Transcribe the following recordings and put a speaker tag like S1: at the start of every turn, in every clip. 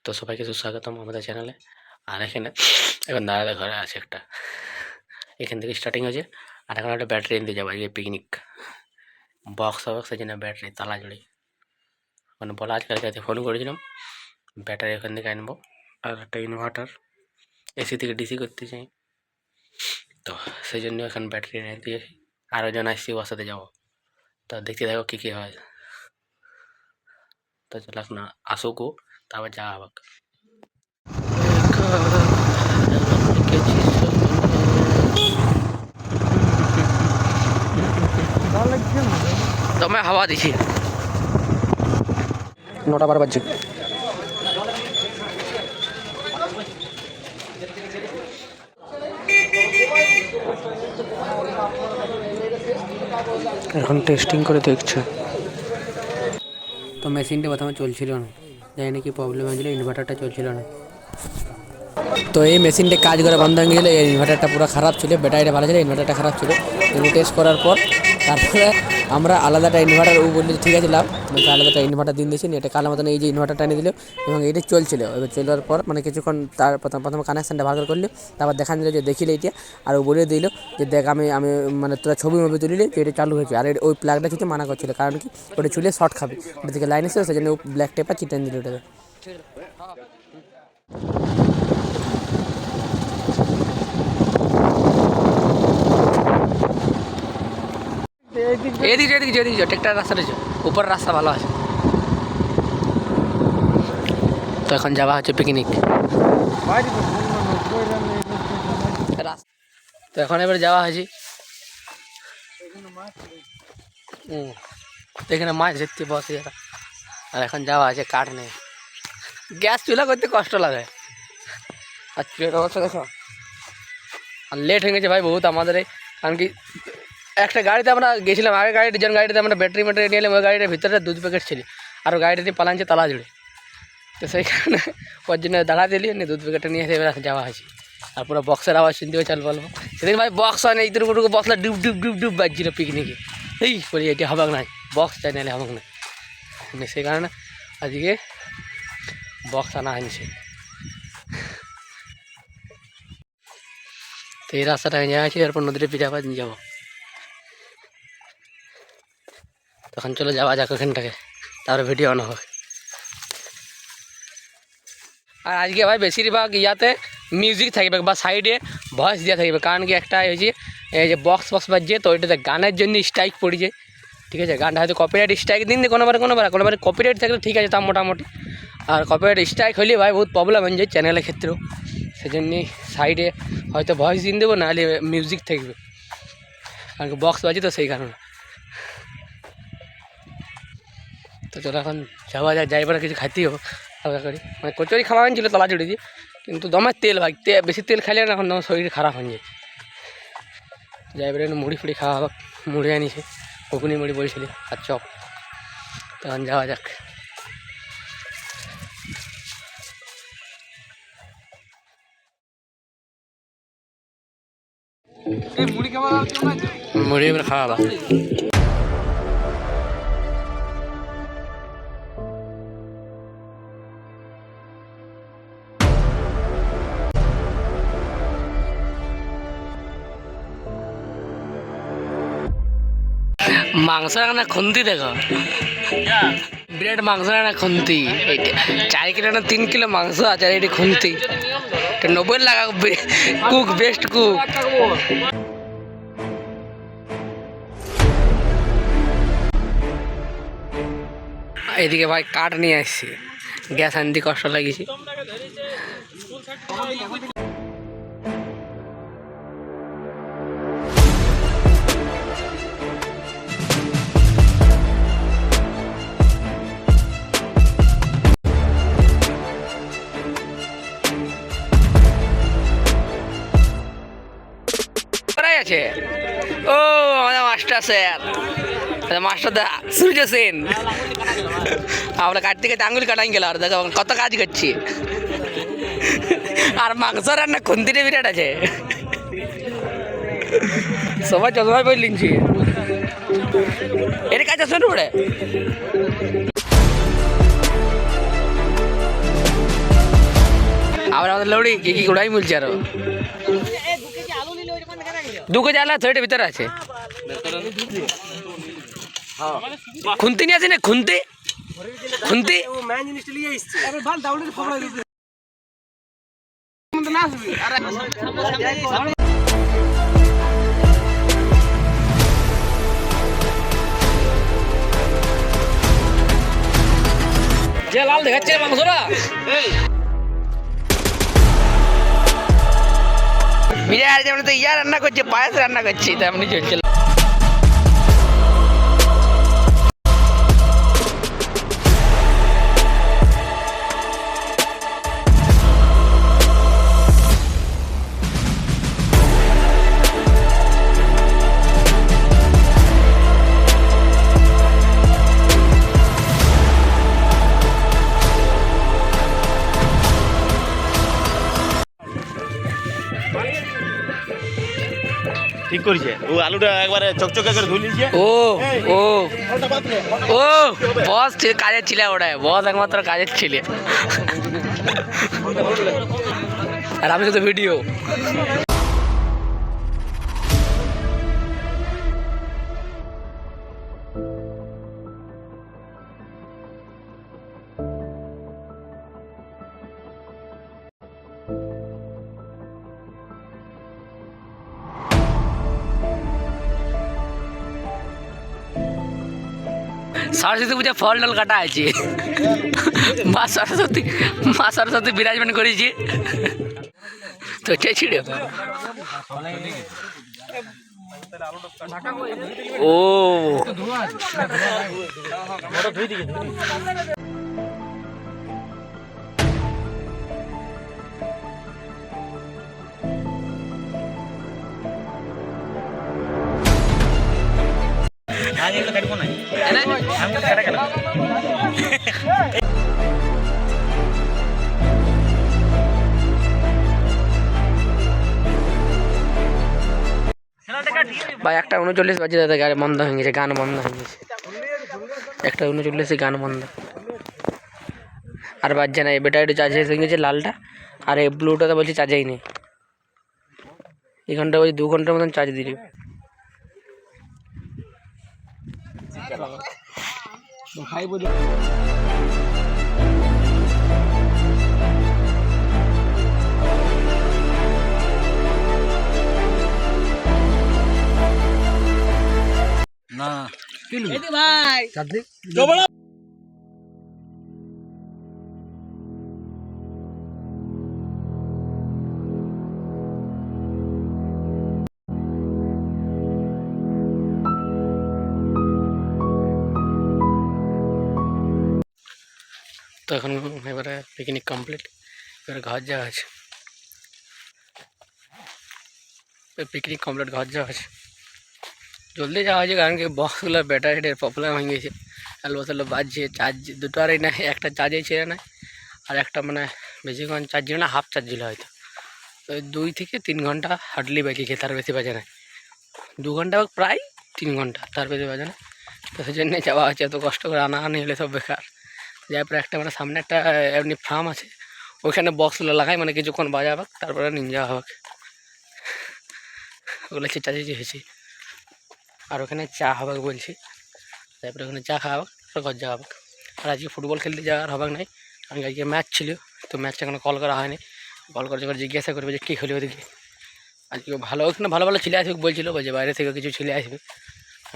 S1: তো সবাইকে সুস্বাগতম আমাদের চ্যানেলে। আর এখানে এখন দাদাদের ঘরে আছে একটা, এখান থেকে স্টার্টিং হয়েছে। আর এখন একটা ব্যাটারি এনে যাবো আজকে পিকনিক, বক্স হবে সেই জন্য ব্যাটারি তালা জুড়ি মানে বলা আজকাল কাছে ফোন করেছিলাম, ব্যাটারি এখান থেকে আনবো। আর একটা ইনভার্টার এসি থেকে ডিসি করতে চাই, তো সেই জন্য এখন ব্যাটারি এনে দিয়েছি। আরও জন আসছি বসাতে যাবো, তো দেখতে থাকো কী কী হয়। তো চলাক না আসুকও, তারপর যাওয়া হবে। দমে হাওয়া দিছি, 9টা 12 বাজছে। এখন টেস্টিং করে দেখছে। তো মেশিনটা প্রথমে চলছিল না, জানি না কি প্রবলেম হয়েছিল, ইনভার্টারটা চলছিল না। তো এই মেশিনটা কাজ করে বন্ধ হয়ে গেছিলো। এই ইনভার্টারটা পুরো খারাপ ছিল, ব্যাটারিটা ভালো ছিল, ইনভার্টারটা খারাপ ছিল। এগুলো টেস্ট করার পর তারপরে আমরা আলাদাটা ইনভার্টার ও বললে ঠিক আছে লাভ, আলাদাটা ইনভার্টার দিন দিয়েছি। এটা কালো মতন এই যে ইনভার্টারটা এনে দিল এবং এটা চলছিল। এবার চলার পর মানে কিছুক্ষণ তার প্রথমে কানেকশানটা ভাগ করে করলো, তারপর দেখা দিল যে দেখিলে এটা, আর ও বলে দিল যে দেখ আমি মানে তোরা ছবি তুলিলে যে এটা চালু হয়েছে। আর ওই প্লাগটা ছুঁতে মানা করছিল, কারণ কি ওটা ছুলে শর্ট খাবে, ওটা থেকে লাইন এসেছিল, সেই জন্য ও ব্ল্যাক টেপার চিটেন দিল ওটাকে। এদিকে ট্রেক্টর রাস্তা রয়েছে, উপর রাস্তা ভালো আছে। তো এখন যাওয়া হচ্ছে পিকনিক। তো এখন এবার যাওয়া হয়েছে, তো এখানে মাছ ধরতে বসে যারা। আর এখন যাওয়া আছে কাঠ নেই, গ্যাস চুলা করতে কষ্ট লাগে। আর চুলের অবস্থা দেখো, আর লেট হয়ে গেছে ভাই বহুত আমাদের। কারণ কি একটা গাড়িতে আমরা গেছিলাম, আগে গাড়িতে যেন গাড়িতে আমরা ব্যাটারি নিয়ে এলাম, ওই গাড়িটার ভিতরে 2 প্যাকেট ছিল, আর ওই গাড়িটি পালাচ্ছে তালা জুড়ে। তো সেই কারণে ওর জন্য দাঁড়া দিলি, 2 প্যাকেটটা নিয়ে এসে এবার যাওয়া হয়েছে। আর পুরো বক্সের আওয়াজ শুনতে চাল বলবো। সেদিন ভাই বক্স হয় না, ইতটুকু বক্সলা ডুব ডুব ডুব ডুব বাজছিল পিকনিকে। এই বলি এটি হবাক নাই, বক্স চাই নাহলে হবাক না, সেই কারণে আজকে বক্স আনা হয়নি। সে তো এই রাস্তাটা যাওয়া আছে, এরপর নদীতে পিঠাপাত নিয়ে যাবো। তখন চলো যাওয়া যাক ওখানটাকে, তারপরে ভিডিও আনা হবে। আর আজকে ভাই বেশিরভাগ ইয়াতে মিউজিক থাকবে বা সাইডে ভয়েস দেওয়া থাকবে, কারণ কি একটা হয়েছে এই যে বক্স বাজছে, তো ওইটাতে গানের জন্য স্ট্রাইক পড়েছে। ঠিক আছে, গানটা হয়তো কপিরাইট স্ট্রাইক দিন দিয়ে কোনোবারে কপিরাইট থাকলে ঠিক আছে, তা মোটামুটি। আর কপিরাইট স্ট্রাইক হলে ভাই বহুত প্রবলেম হয়ে যায় চ্যানেলের ক্ষেত্রেও, সেই জন্যই সাইডে হয়তো ভয়েস দিন দেবো, নাহলে মিউজিক থাকবে, কারণ কি বক্স বাজে তো সেই কারণে। তো চলো এখন যাওয়া যায়, যাই পরে কিছু খাইতেই হবে হালকা করে। মানে কচুরি খাওয়া হয়েছিল তলা জুড়ে দিয়ে, কিন্তু দমের তেল ভাই, বেশি তেল খাইলে না এখন তোমার শরীর খারাপ হয়ে যায়। যাই পরে মুড়ি ফুড়ি খাওয়া হবে, মুড়ি আনিছে, ঘুগনি মুড়ি বলছিলি, আর চপ। তখন যাওয়া যাক। মুড়ি এবার খাওয়া হবে। মাংস রান্না খুন্তি দেখো, বিরাট মাংস রান্না খুন্তি। 4 কিলো না 3 কিলো মাংস আছে, আর এটি খুন্তি 90 টাকা কুক, বেস্ট কুক। এদিকে ভাই কাঠ নিয়ে আসছি, গ্যাস আনতে কষ্ট লাগিয়েছি। আছে ও আমাদের মাস্টার স্যার, মাস্টার দা সূর্য সেন, আমরা কাটতে কাটতে আঙুল কাটাই গেল। আর দেখো কত কাজ করছি, আর মাংস রান্না খুন্তিটা বিরাট আছে। সবাই চশমায় বই লিখছি, এর কাজ শুরু পড়ে। আবার আমাদের লৌড়ি কি উড়াই মিলছে আরো 2 কেজি আলু থইটে ভিতরে আছে খুন্তি নিয়ে আছে না খুন্তি খুন্তি যে লাল দেখাচ্ছে মাংসরা বিরাট যেমন তো ইয়া রান্না করছে পায়েস রান্না করছি তেমনি চলছে
S2: ঠিক করেছে ও আলুটা একবারে চকচকে করে ধুই নিয়েছে
S1: ও ও ও বস কাজের ছিল ওটাই বস একমাত্র কাজের ছিল আর আমি শুধু ভিডিও সরস্বতী পূজা ফল টল কাটা আছে মা সরস্বতী বিরাজমান করেছি তো ছিড়ে ও ভাই 1:39 বাজে দাদা গাড়ি বন্ধ হয়ে গেছে গান বন্ধ হয়ে গেছে 1:39 গান বন্ধ আর বাজছে না এই ব্যাটারিটা চার্জ হয়ে গেছে লালটা আর এই ব্লুটাতে বলছি চার্জেই নেই এই ঘন্টা বলছি 2 ঘন্টার মতন চার্জ দিলি ভাই বলি না ভাই তো এখন এবারে পিকনিক কমপ্লিট এবারে ঘর যাওয়া আছে পিকনিক কমপ্লিট ঘর যাওয়া আছে জলদি যাওয়া হয়েছে কারণ কি বক্সগুলোর ব্যাটারিটার প্রবলেম হয়ে গেছে আলো বাজছে চার্জ দুটো আর না একটা চার্জেই ছিল না আর একটা মানে বেশিক্ষণ চার্জ ছিল না হাফ চার্জ ছিল হয়তো তো 2 থেকে 3 ঘন্টা হার্ডলি বাকি খেয়ে তার বেশি বাজে না 2 ঘন্টা প্রায় 3 ঘন্টা তার বেশি বাজে না তো সেই জন্যে যাওয়া হচ্ছে এত কষ্ট করে আনা হলে সব বেকার যার পরে একটা মানে সামনে একটা এমনি ফার্ম আছে ওইখানে বক্সগুলো লাগাই মানে কিছুক্ষণ বাজাবে তারপরে নিয়ে যাওয়া হবে ওগুলো চেঁচাচেঁচি হয়েছে আর ওখানে চা হবে বলছি তারপরে ওখানে চা খাওয়া আর ঘর যাওয়া হবে আর আজকে ফুটবল খেলতে যাওয়ার হবে নাই কারণ আজকে ম্যাচ ছিল তো ম্যাচটা এখনো কল করা হয়নি কল করে যখন জিজ্ঞাসা করবে যে কী খেলবে ওদিকে আজকে ভালো ওখানে ভালো ভালো ছেলে আসবে বলছিলো যে বাইরে থেকে কিছু ছেলে আসবে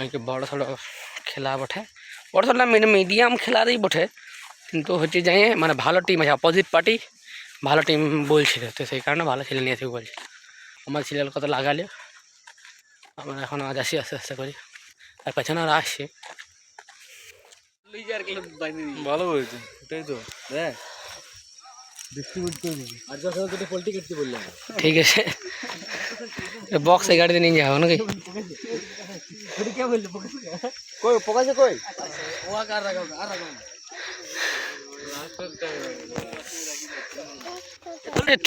S1: আজকে বড়ো সড়ো খেলা বটে বড়ো সড়ো মিডিয়াম খেলারই বটে কিন্তু হচ্ছে যাই মানে ভালো টিম আছে অপোজিট পার্টি ভালো টিম বলছিল তো সেই কারণে ভালো ছেলে নিয়ে আসবে বলছে আমার ছেলের কত লাগালে আমরা এখন আজ আসি আস্তে আস্তে করি আর পেছনে ওরা আসছে
S2: ভালো হয়েছে এটাই তো দেখ
S1: ঠিক আছে বক্স এই গাড়িতে নিয়ে যাবো নাকি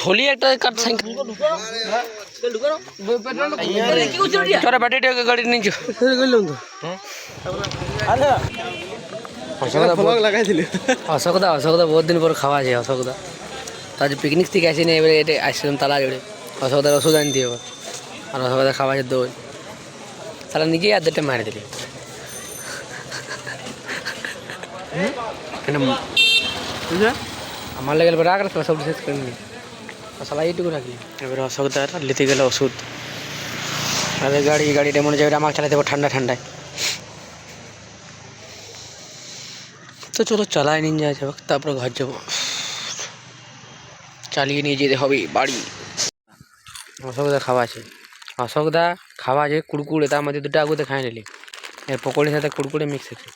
S1: থলি একটা চলো ব্যাটারি গাড়ি নিয়ে অশোকদা বহুত দিন পর খাওয়া যায় অশোকদা তো আজ পিকনিক থেকে আসিনি, এবারে এটা আসছিলাম তালা জুড়ে অশোকদার ওষুধ আনতে হবে, আর অশোকদার খাওয়া আছে দই, তারা নিজেই আধটা মারি দিলি কেন
S2: বুঝলে
S1: আমার লেগে রাখ রাখলো সব শেষ করে নি, মশলা এইটুকু রাখলি। এবারে অশোকদার নিতে গেলে ওষুধ, আর গাড়িটা মনে যাবে আমাকে চালাতে দেবো ঠান্ডা ঠান্ডায়। তো চলো চালাই নিয়ে যাওয়া যাবে, তারপরে ঘর যাবো, চালিয়ে নিয়ে যেতে হবে বাড়ি। অশোকদা খাওয়া আছে, অশোকদা খাওয়া আছে কুড়কুড়ে, তার মধ্যে দুটো আগুতে খাই নিলি, এর পকোড়ির সাথে কুড়কুড়ে মিক্স আছে।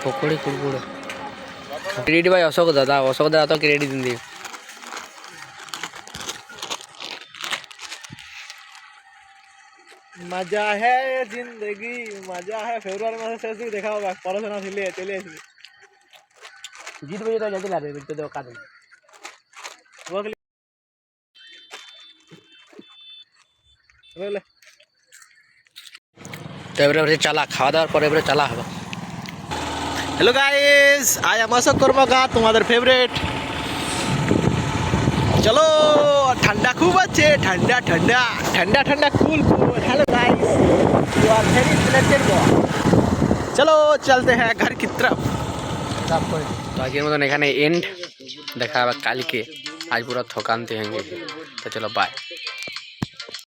S1: পকোড়ি কুড়কুড়ে ক্রেডিট ভাই অশোকদা, দা অশোকদা তো ক্রেডিট দিন দিয়ে।
S3: मजा है जिंदगी मजा है फेब्रुआरी मासे শেষ দিকে দেখা হবে, পড়াশোনা ছিলে চলে আসবে।
S1: জিতবে যেটা যেতে লাগবে তো দেওয়া কাজ তো এবারে চালা, খাওয়া দাওয়ার পরে এবারে চালা হবে।
S3: Hello guys, I am Ashok Karmakar, তোমাদের ফেভারিট। চলো, ঠান্ডা খুব আছে, ঠান্ডা ঠান্ডা ঠান্ডা ঠান্ডা cool cool. Hello guys, you are very selected boy. चलो चलते हैं घर की तरफ।
S1: তো আজকের মতন এখানে এন্ড, দেখা হবে কালকে, আজ পুরো থকান্তি হয়ে গেছে, তো চলো বাই।